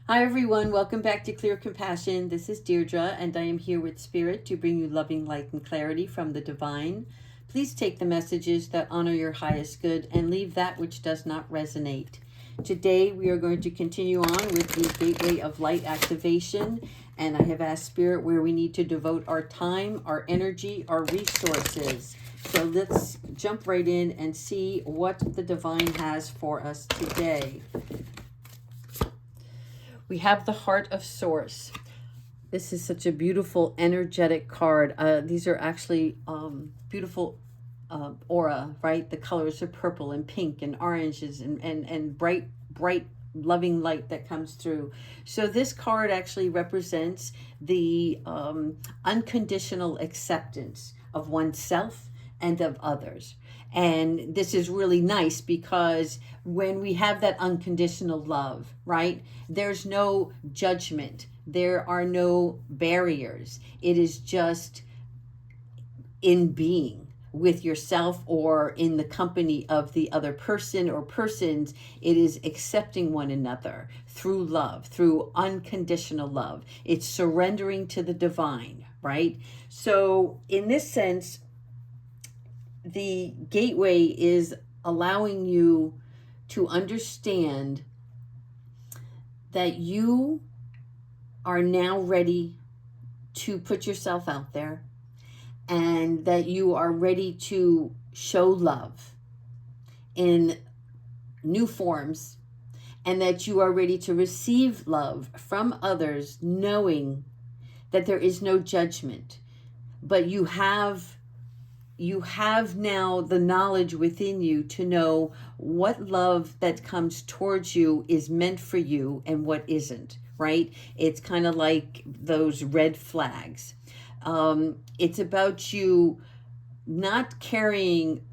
Hi, everyone. Welcome back to Clear Compassion. This is Deirdre, and I am here with Spirit to bring you loving light and clarity from the divine. Please take the messages that honor your highest good and leave that which does not resonate. Today, we are going to continue on with the Gateway of Light activation, and I have asked Spirit where we need to devote our time, our energy, our resources. So let's jump right in and see what the divine has for us today. We have the Heart of Source. This is such a beautiful, energetic card. These are actually beautiful aura, right? The colors are purple and pink and oranges and bright, loving light that comes through. So this card actually represents the unconditional acceptance of oneself and of others. And this is really nice because when we have that unconditional love, right, there's no judgment, there are no barriers. It is just in being with yourself or in the company of the other person or persons. It is accepting one another through love, through unconditional love. It's surrendering to the divine, right? So in this sense, the gateway is allowing you to understand that you are now ready to put yourself out there and that you are ready to show love in new forms and that you are ready to receive love from others, knowing that there is no judgment, but you have now the knowledge within you to know what love that comes towards you is meant for you and what isn't, right? It's kind of like those red flags. It's about you not carrying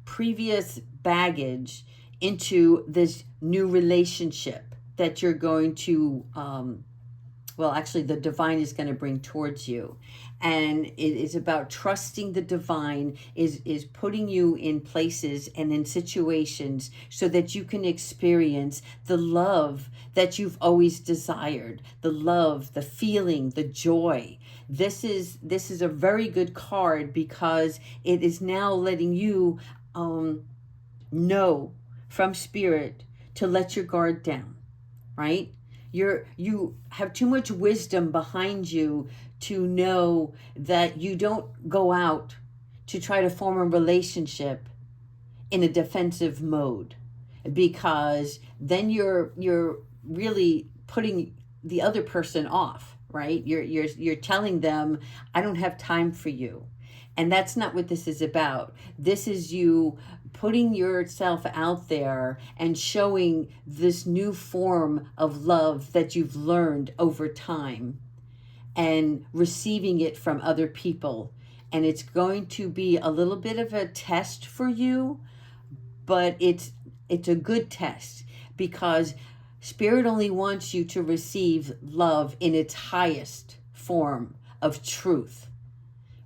previous baggage into this new relationship that you're going to actually the divine is going to bring towards you. And it is about trusting the divine, is putting you in places and in situations so that you can experience the love that you've always desired, the love, the feeling, the joy. This is a very good card because it is now letting you know from spirit to let your guard down, right? You have too much wisdom behind you to know that you don't go out to try to form a relationship in a defensive mode, because then you're really putting the other person off, right? You're telling them, I don't have time for you. And that's not what this is about. This is you putting yourself out there and showing this new form of love that you've learned over time and receiving it from other people. And it's going to be a little bit of a test for you, but it's a good test because spirit only wants you to receive love in its highest form of truth,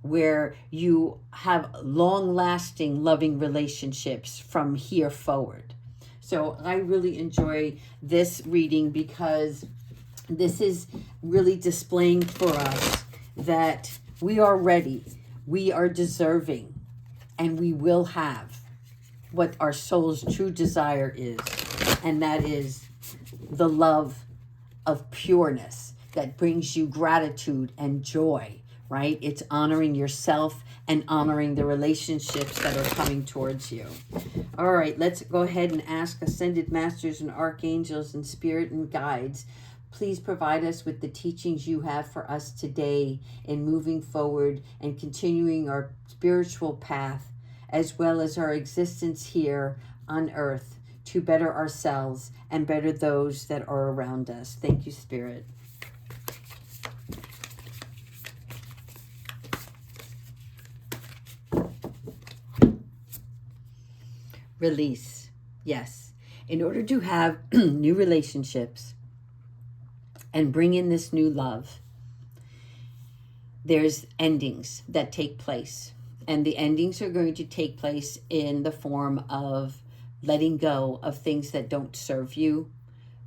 where you have long-lasting loving relationships from here forward. So I really enjoy this reading because this is really displaying for us that we are ready, we are deserving, and we will have what our soul's true desire is, and that is the love of pureness that brings you gratitude and joy, right? It's honoring yourself and honoring the relationships that are coming towards you. All right, let's go ahead and ask Ascended Masters and Archangels and Spirit and Guides, please provide us with the teachings you have for us today in moving forward and continuing our spiritual path, as well as our existence here on earth, to better ourselves and better those that are around us. Thank you, Spirit. Release. Yes. In order to have new relationships and bring in this new love, there's endings that take place. And the endings are going to take place in the form of letting go of things that don't serve you,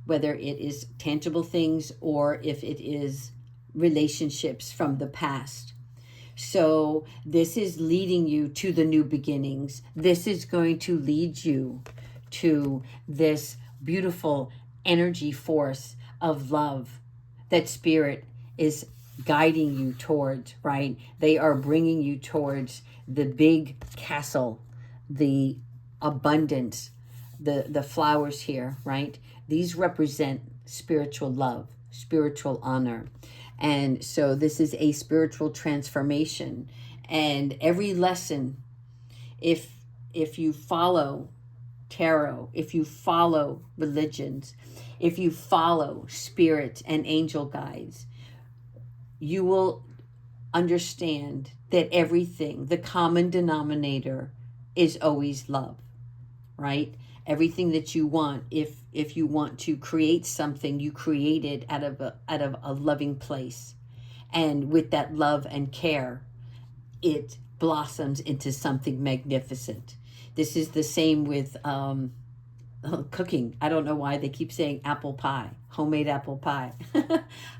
whether it is tangible things or if it is relationships from the past. So this is leading you to the new beginnings. This is going to lead you to this beautiful energy force of love that spirit is guiding you towards, right? They are bringing you towards the big castle, the abundance, the flowers here, right? These represent spiritual love, spiritual honor. And so this is a spiritual transformation. And every lesson, if you follow tarot, if you follow religions, if you follow spirit and angel guides, you will understand that everything, the common denominator, is always love, right? Everything that you want, if you want to create something, you create it out of a loving place, and with that love and care, it blossoms into something magnificent. This is the same with cooking. I don't know why they keep saying apple pie, homemade apple pie.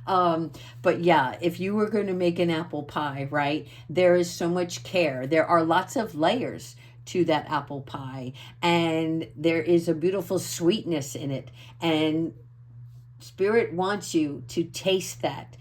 But yeah, if you were going to make an apple pie, right, there is so much care. There are lots of layers to that apple pie, and there is a beautiful sweetness in it. And Spirit wants you to taste that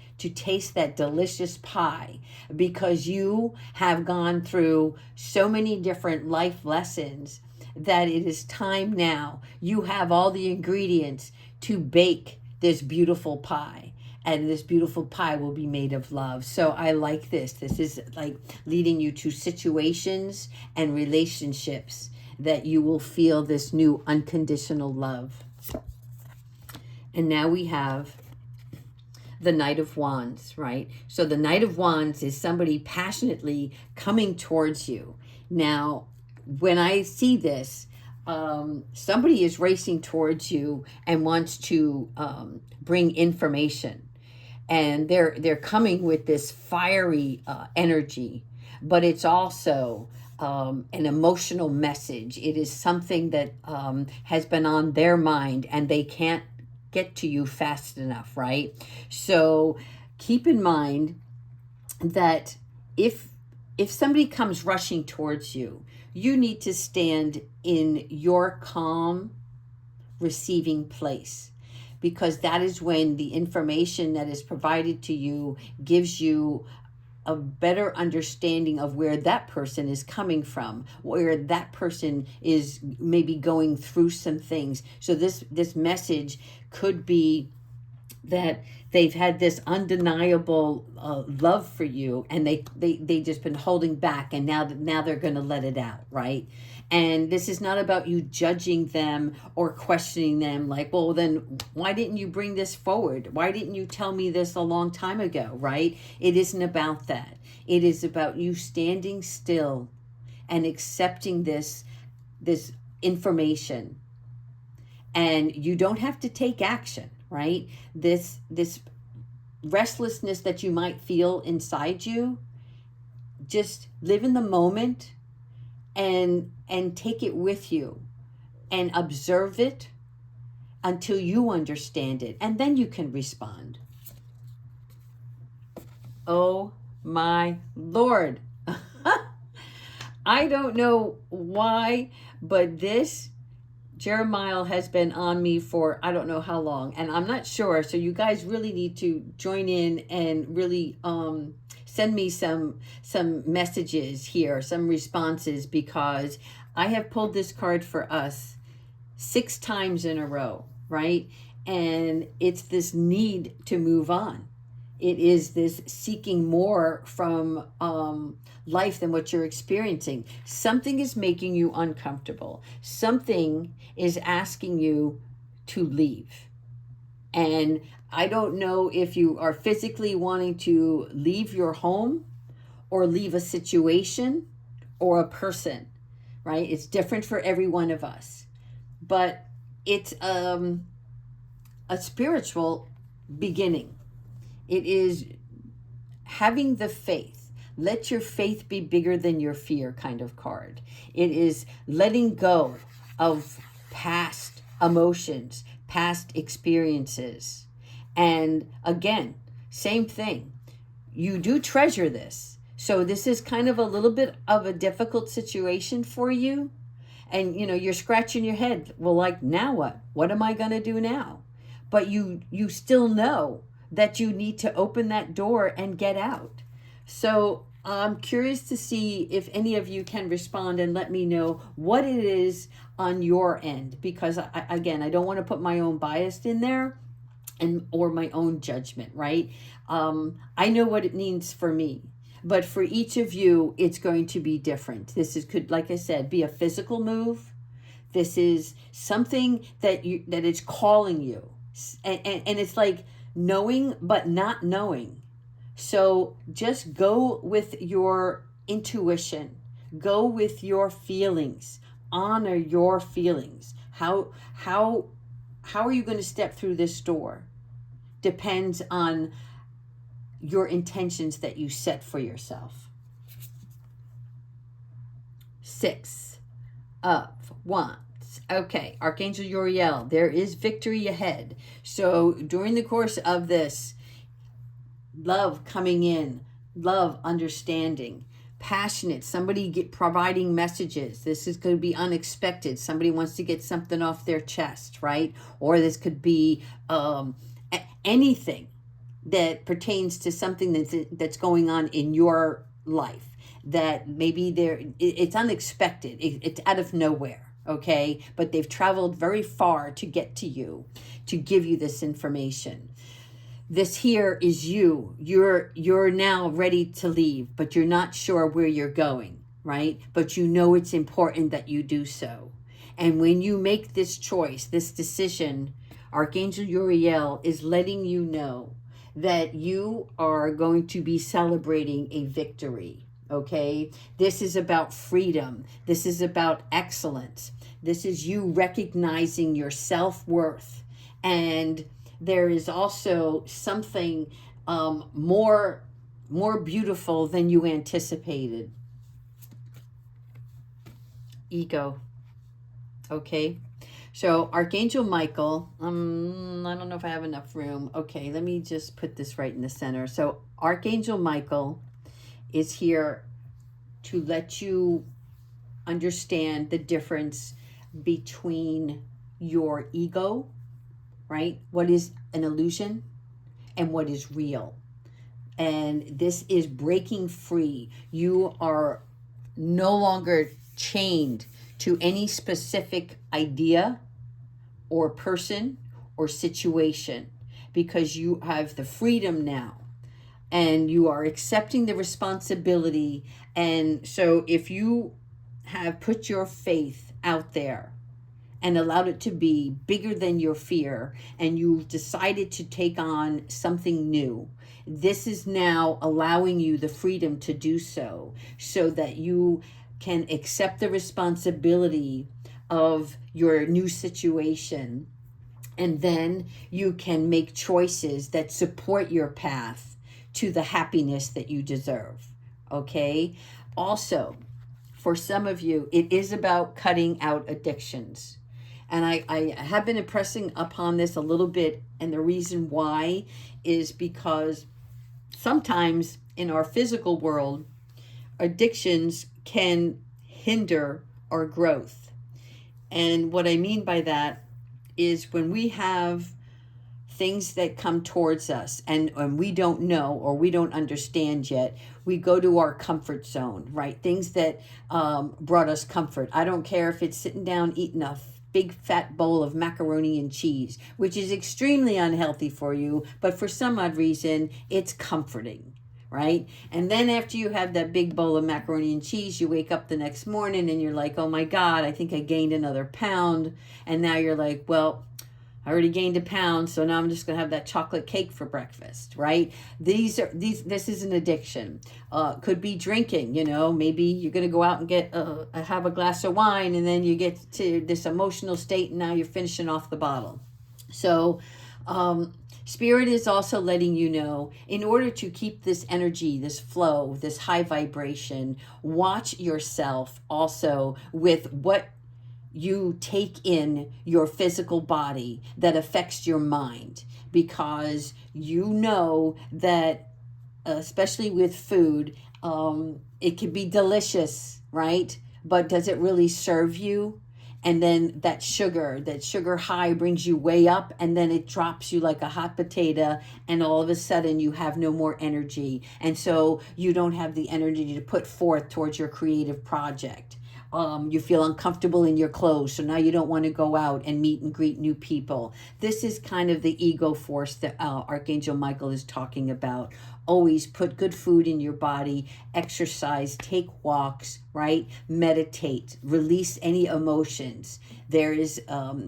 delicious pie, because you have gone through so many different life lessons that it is time now. You have all the ingredients to bake this beautiful pie, and this beautiful pie will be made of love. So I like this. This is like leading you to situations and relationships that you will feel this new unconditional love. And now we have the Knight of Wands, right? So the Knight of Wands is somebody passionately coming towards you. Now, when I see this, somebody is racing towards you and wants to bring information. And they're coming with this fiery energy, but it's also an emotional message. It is something that has been on their mind, and they can't get to you fast enough, right? So keep in mind that if somebody comes rushing towards you, you need to stand in your calm, receiving place, because that is when the information that is provided to you gives you a better understanding of where that person is coming from, where that person is maybe going through some things. So this message could be that they've had this undeniable love for you, and they just been holding back, and now they're going to let it out, right? And this is not about you judging them or questioning them, like, well, then why didn't you bring this forward? Why didn't you tell me this a long time ago, right? It isn't about that. It is about you standing still and accepting this information. And you don't have to take action, right? This restlessness that you might feel inside you, just live in the moment and take it with you and observe it until you understand it, and then you can respond. Oh my Lord. I don't know why, but this Jeremiah has been on me for I don't know how long, and I'm not sure. So you guys really need to join in and really send me some messages here, some responses, because I have pulled this card for us 6 times in a row, right? And it's this need to move on. It is this seeking more from life than what you're experiencing. Something is making you uncomfortable. Something is asking you to leave. And I don't know if you are physically wanting to leave your home or leave a situation or a person, right? It's different for every one of us. But it's a spiritual beginning. It is having the faith. Let your faith be bigger than your fear kind of card. It is letting go of past emotions, past experiences. And again, same thing. You do treasure this. So this is kind of a little bit of a difficult situation for you. And you're scratching your head. Well, like, now what? What am I going to do now? But you still know that you need to open that door and get out. So I'm curious to see if any of you can respond and let me know what it is on your end, because again, I don't want to put my own bias in there or my own judgment, right? I know what it means for me, but for each of you, it's going to be different. Could, like I said, be a physical move. This is something that it's calling you, and it's like knowing but not knowing. So just go with your intuition. Go with your feelings. Honor your feelings. How are you going to step through this door? Depends on your intentions that you set for yourself. 6 of Wands. Okay, Archangel Uriel, there is victory ahead. So during the course of this, love coming in, love understanding, passionate, somebody providing messages. This is going to be unexpected. Somebody wants to get something off their chest, right? Or this could be anything that pertains to something that's going on in your life, that maybe it's unexpected. It's out of nowhere. Okay, but they've traveled very far to get to you, to give you this information. This here is you. You're now ready to leave, but you're not sure where you're going, right? But you know it's important that you do so. And when you make this choice, this decision, Archangel Uriel is letting you know that you are going to be celebrating a victory. Okay, this is about freedom. This is about excellence. This is you recognizing your self-worth. And there is also something more beautiful than you anticipated. Ego. Okay. So Archangel Michael, I don't know if I have enough room. Okay, let me just put this right in the center. So Archangel Michael is here to let you understand the difference between your ego, right? What is an illusion and what is real. And this is breaking free. You are no longer chained to any specific idea or person or situation, because you have the freedom now and you are accepting the responsibility. And so if you have put your faith out there and allowed it to be bigger than your fear, and you've decided to take on something new, this is now allowing you the freedom to do so that you can accept the responsibility of your new situation. And then you can make choices that support your path to the happiness that you deserve. Okay? Also, for some of you, it is about cutting out addictions. And I have been impressing upon this a little bit. And the reason why is because sometimes in our physical world, addictions can hinder our growth. And what I mean by that is when we have things that come towards us and we don't know or we don't understand yet, we go to our comfort zone, right? Things that brought us comfort. I don't care if it's sitting down eating a big fat bowl of macaroni and cheese, which is extremely unhealthy for you, but for some odd reason, it's comforting, right? And then after you have that big bowl of macaroni and cheese, you wake up the next morning and you're like, oh my God, I think I gained another pound. And now you're like, well, I already gained a pound, so now I'm just going to have that chocolate cake for breakfast, right? This is an addiction. Could be drinking, maybe you're going to go out and have a glass of wine, and then you get to this emotional state, and now you're finishing off the bottle. So, Spirit is also letting you know, in order to keep this energy, this flow, this high vibration, watch yourself also with what you take in your physical body that affects your mind, because you know that, especially with food, it can be delicious, right? But does it really serve you? And then that sugar high brings you way up, and then it drops you like a hot potato, and all of a sudden you have no more energy. And so you don't have the energy to put forth towards your creative project. You feel uncomfortable in your clothes, so now you don't want to go out and meet and greet new people. This is kind of the ego force that Archangel Michael is talking about. Always put good food in your body, exercise, take walks, right? Meditate, release any emotions. There is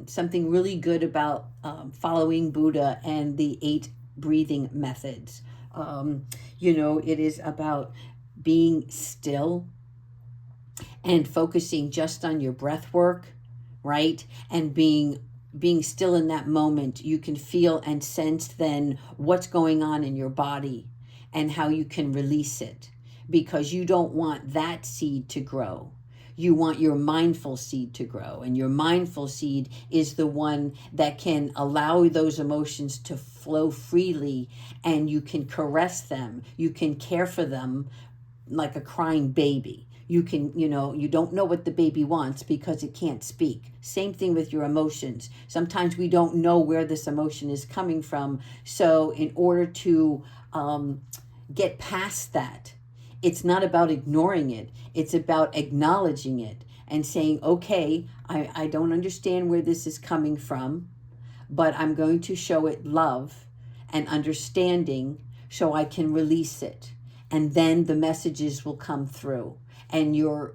something really good about following Buddha and the 8 breathing methods. It is about being still and focusing just on your breath work, right? And being still in that moment. You can feel and sense then what's going on in your body and how you can release it, because you don't want that seed to grow. You want your mindful seed to grow, and your mindful seed is the one that can allow those emotions to flow freely, and you can caress them, you can care for them like a crying baby. You can, you don't know what the baby wants because it can't speak. Same thing with your emotions. Sometimes we don't know where this emotion is coming from. So in order to get past that, it's not about ignoring it. It's about acknowledging it and saying, okay, I don't understand where this is coming from, but I'm going to show it love and understanding so I can release it. And then the messages will come through, and you'll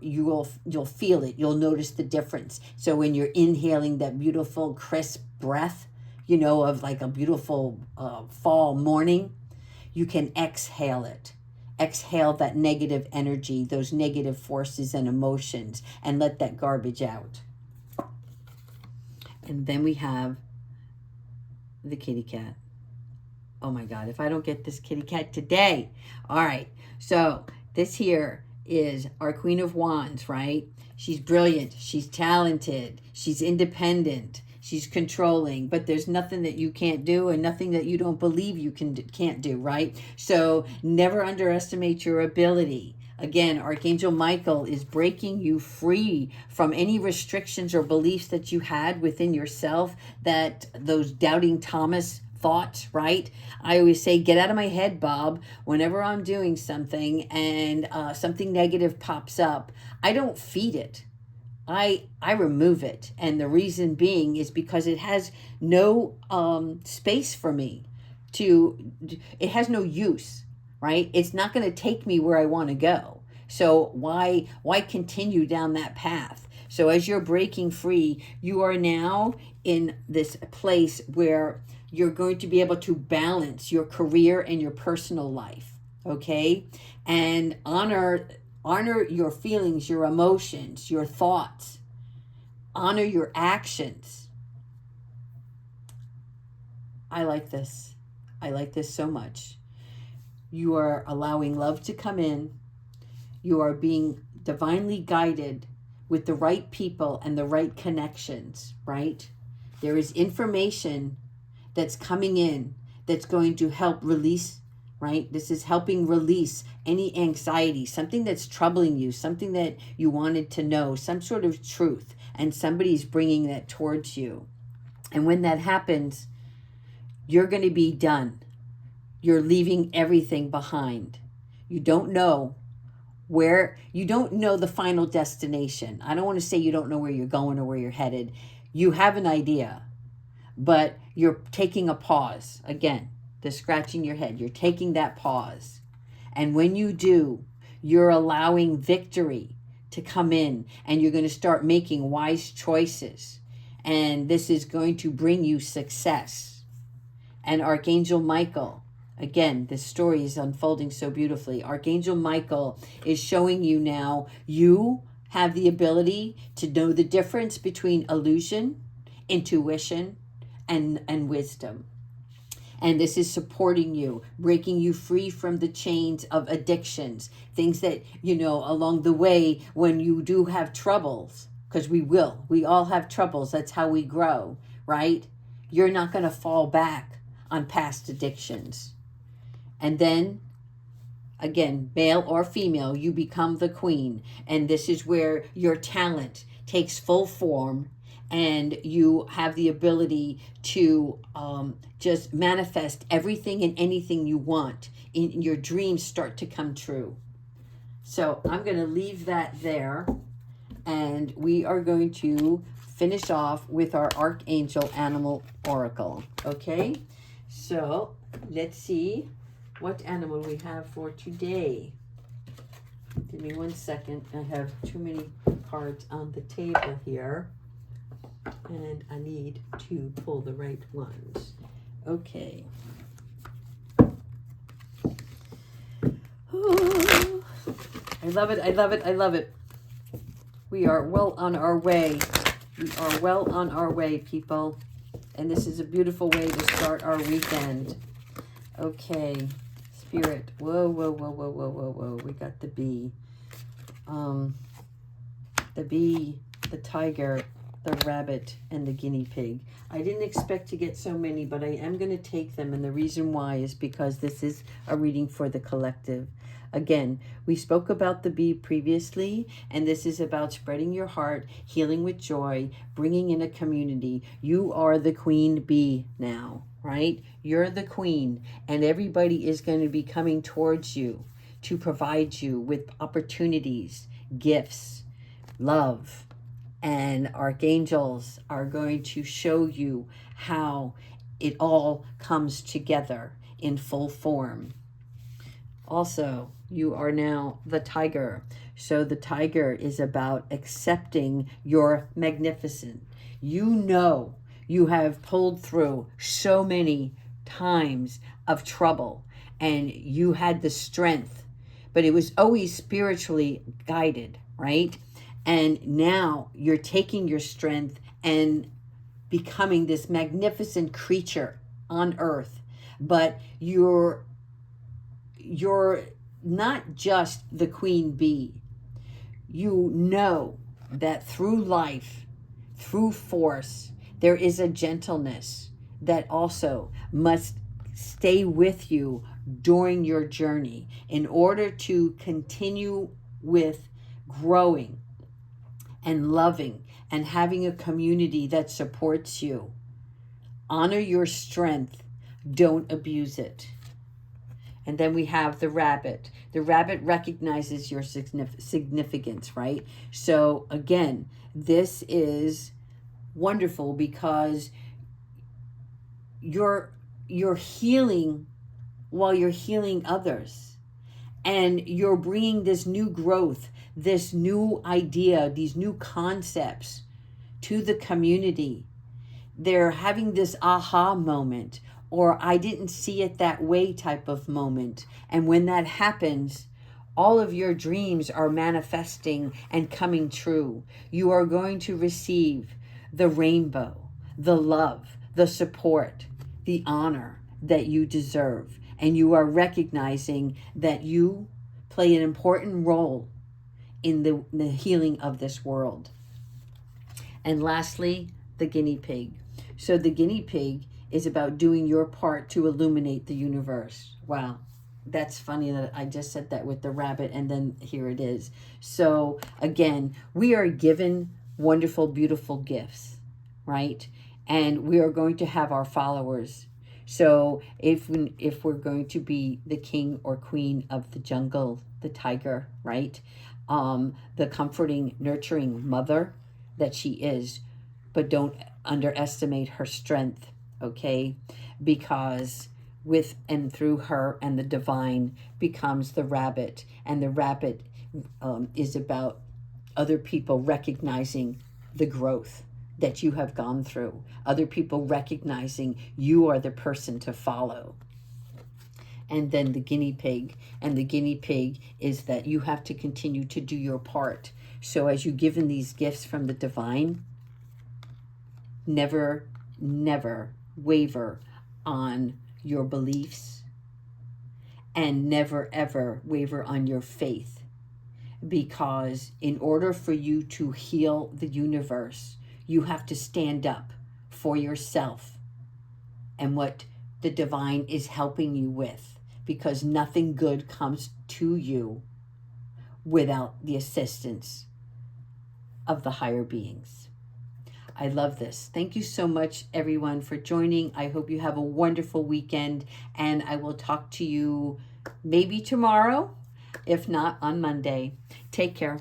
feel it. You'll notice the difference. So when you're inhaling that beautiful crisp breath, of like a beautiful fall morning, you can exhale it. Exhale that negative energy, those negative forces and emotions, and let that garbage out. And then we have the kitty cat. Oh my God, if I don't get this kitty cat today. All right, so this here is our Queen of Wands, right? She's brilliant, she's talented, she's independent, she's controlling, but there's nothing that you can't do and nothing that you don't believe you can't do, right? So never underestimate your ability. Again, Archangel Michael is breaking you free from any restrictions or beliefs that you had within yourself, that those doubting Thomas thoughts, right? I always say, get out of my head, Bob. Whenever I'm doing something and something negative pops up, I don't feed it. I remove it. And the reason being is because it has no space for me it has no use, right? It's not going to take me where I want to go. So why continue down that path? So as you're breaking free, you are now in this place where you're going to be able to balance your career and your personal life, okay? And honor your feelings, your emotions, your thoughts. Honor your actions. I like this. I like this so much. You are allowing love to come in. You are being divinely guided with the right people and the right connections, right? There is information that's coming in that's going to help release, right? This is helping release any anxiety, something that's troubling you, something that you wanted to know, some sort of truth, and somebody's bringing that towards you. And when that happens, you're going to be done. You're leaving everything behind. You don't know the final destination. I don't want to say you don't know where you're going or where you're headed. You have an idea, but you're taking a pause. Again, the scratching your head. You're taking that pause. And when you do, you're allowing victory to come in, and you're going to start making wise choices. And this is going to bring you success. And Archangel Michael, again, this story is unfolding so beautifully. Archangel Michael is showing you now you have the ability to know the difference between illusion, intuition, and wisdom. And this is supporting you, breaking you free from the chains of addictions, things that, along the way, when you do have troubles, because we will. We all have troubles. That's how we grow, right? You're not going to fall back on past addictions. And then, again, male or female, you become the queen. And this is where your talent takes full form, and you have the ability to just manifest everything and anything you want. In your dreams start to come true. So I'm going to leave that there, and we are going to finish off with our Archangel Animal Oracle. Okay, so let's see what animal we have for today. Give me 1 second. I have too many cards on the table here, and I need to pull the right ones. Okay. Oh, I love it. I love it. I love it. We are well on our way. We are well on our way, people. And this is a beautiful way to start our weekend. Okay. Spirit. Whoa, whoa, whoa, whoa, whoa, whoa, whoa. We got the bee. The bee, the tiger, the rabbit, and the guinea pig. I didn't expect to get so many, but I am going to take them. And the reason why is because this is a reading for the collective. Again, we spoke about the bee previously, and this is about spreading your heart, healing with joy, bringing in a community. You are the queen bee now, right? You're the queen, and everybody is going to be coming towards you to provide you with opportunities, gifts, love, and archangels are going to show you how it all comes together in full form. Also, you are now the tiger. So the tiger is about accepting your magnificent. You know you have pulled through so many times of trouble, and you had the strength, but it was always spiritually guided, right? And now you're taking your strength and becoming this magnificent creature on earth. But you're not just the queen bee. You know that through life, through force, there is a gentleness that also must stay with you during your journey in order to continue with growing and loving and having a community that supports you. Honor your strength. Don't abuse it. And then we have the rabbit. The rabbit recognizes your significance, right? So again, this is wonderful because you're healing while you're healing others. And you're bringing this new growth, this new idea, these new concepts to the community. They're having this aha moment, or I didn't see it that way type of moment. And when that happens, all of your dreams are manifesting and coming true. You are going to receive the rainbow, the love, the support, the honor that you deserve. And you are recognizing that you play an important role in the healing of this world. And lastly, the guinea pig. So the guinea pig is about doing your part to illuminate the universe. Wow, that's funny that I just said that with the rabbit, and then here it is. So again, we are given wonderful, beautiful gifts, right? And we are going to have our followers. So if we're going to be the king or queen of the jungle, the tiger, right? The comforting, nurturing mother that she is, but don't underestimate her strength, okay? Because with and through her and the divine becomes the rabbit, and the rabbit is about other people recognizing the growth that you have gone through, other people recognizing you are the person to follow. And then the guinea pig, and the guinea pig is that you have to continue to do your part. So as you're given these gifts from the divine, never waver on your beliefs, and never ever waver on your faith. because in order for you to heal the universe, you have to stand up for yourself and what the divine is helping you with, because nothing good comes to you without the assistance of the higher beings. I love this. Thank you so much, everyone, for joining. I hope you have a wonderful weekend, and I will talk to you maybe tomorrow, if not on Monday. Take care.